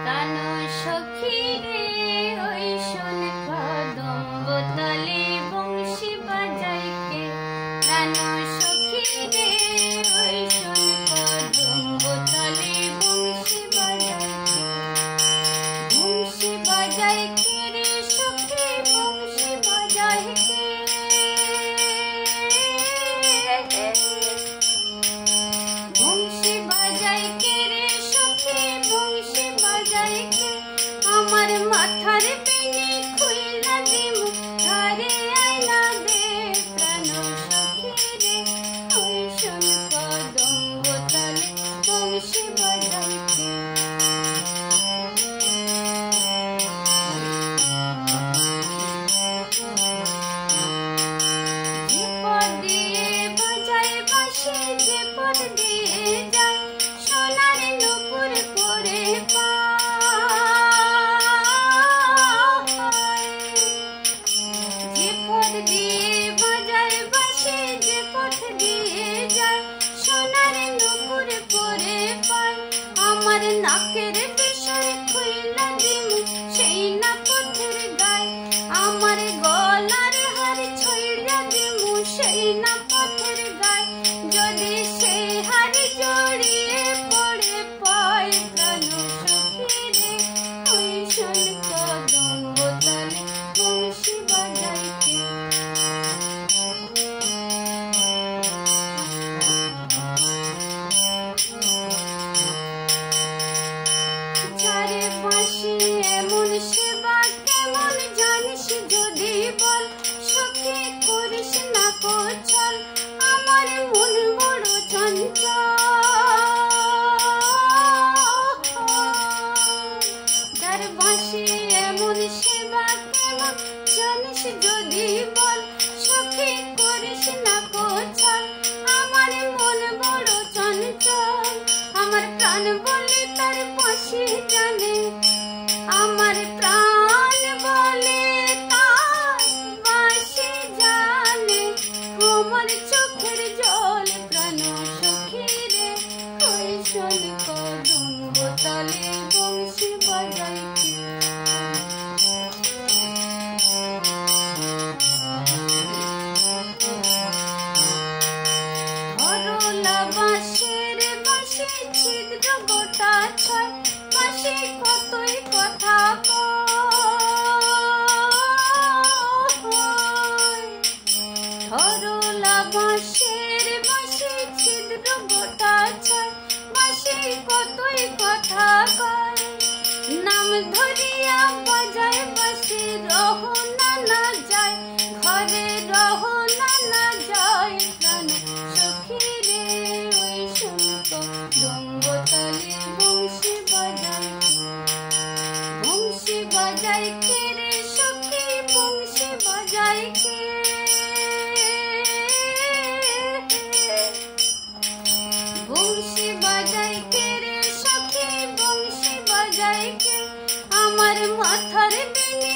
প্রাণ সখী রে ওই শোন কদম্ব তলে বংশী বাজায় কে। প্রাণ সখী রে ওই শোন কদম্ব তলে বংশী বাজায় কে। বংশী বাজায় কে রে সখী বংশী বাজায় কে। বংশী বাজায় কে রে সখী বংশী বাজায় কে। আমার মাথার বেনি খুইলা দিমু ধারে আইনা দে। প্রাণ সখী রে ওই শোন কদম্ব তলে বংশী বাজায় কে। যে পথ দিয়ে বাজায় বাঁশি যে পথ দিয়ে যায় সোনার নূপুর পরে পায়। যে পথ দিয়ে বাজায় বাঁশি যে পথ দিয়ে যায় সোনার নূপুর পরে পায়। আমার নাকের বেসর খুইলা দিমু সেই না পথের গায়। আমার গলার হার ছইড়া দিমু সেই না পথের গায়। যদি সেই হার জড়িয়ে পড়ে পায়। প্রাণ সখী রে ওই শোন কদম্ব তলে বংশী বাজায় কে। যারে বাঁশি এমন সেবা কেমন জানিস যদি বল। সখী করিস না কোছল আমার মন বড় চঞ্চল। যার বাঁশি এমন সেবা কেমন জানিস যদি বল। সখী করিস না কোছল আমার মন বড় চঞ্চল। আমার প্রাণ বলে তার বাঁশি জানে। আমার প্রাণ বলে তার বাঁশি জানে। আমার চোখের জল প্রাণ সখী রে ওই শোন কদম্ব তলে বংশী বাজায় কে। হরলা বাঁশের বাঁশি ছিদ্র গোটা ছয়। বাঁশি কতই কথা কয়। হরলা বাঁশের বাঁশি ছিদ্র গোটা ছয়। বাঁশি কতই কথা কয়। নাম ধরিয়া বাজায় বাঁশি রহ না যায় ঘরে রহ না যায়। প্রাণ সখী রে ওই শোন কদম্ব তলে বংশী বাজায় কে। বংশী বাজায় কে রে সখী বংশী বাজায় কে। বংশী বাজায় কে রে সখী বংশী বাজায় কে। আমার মাথার বেনি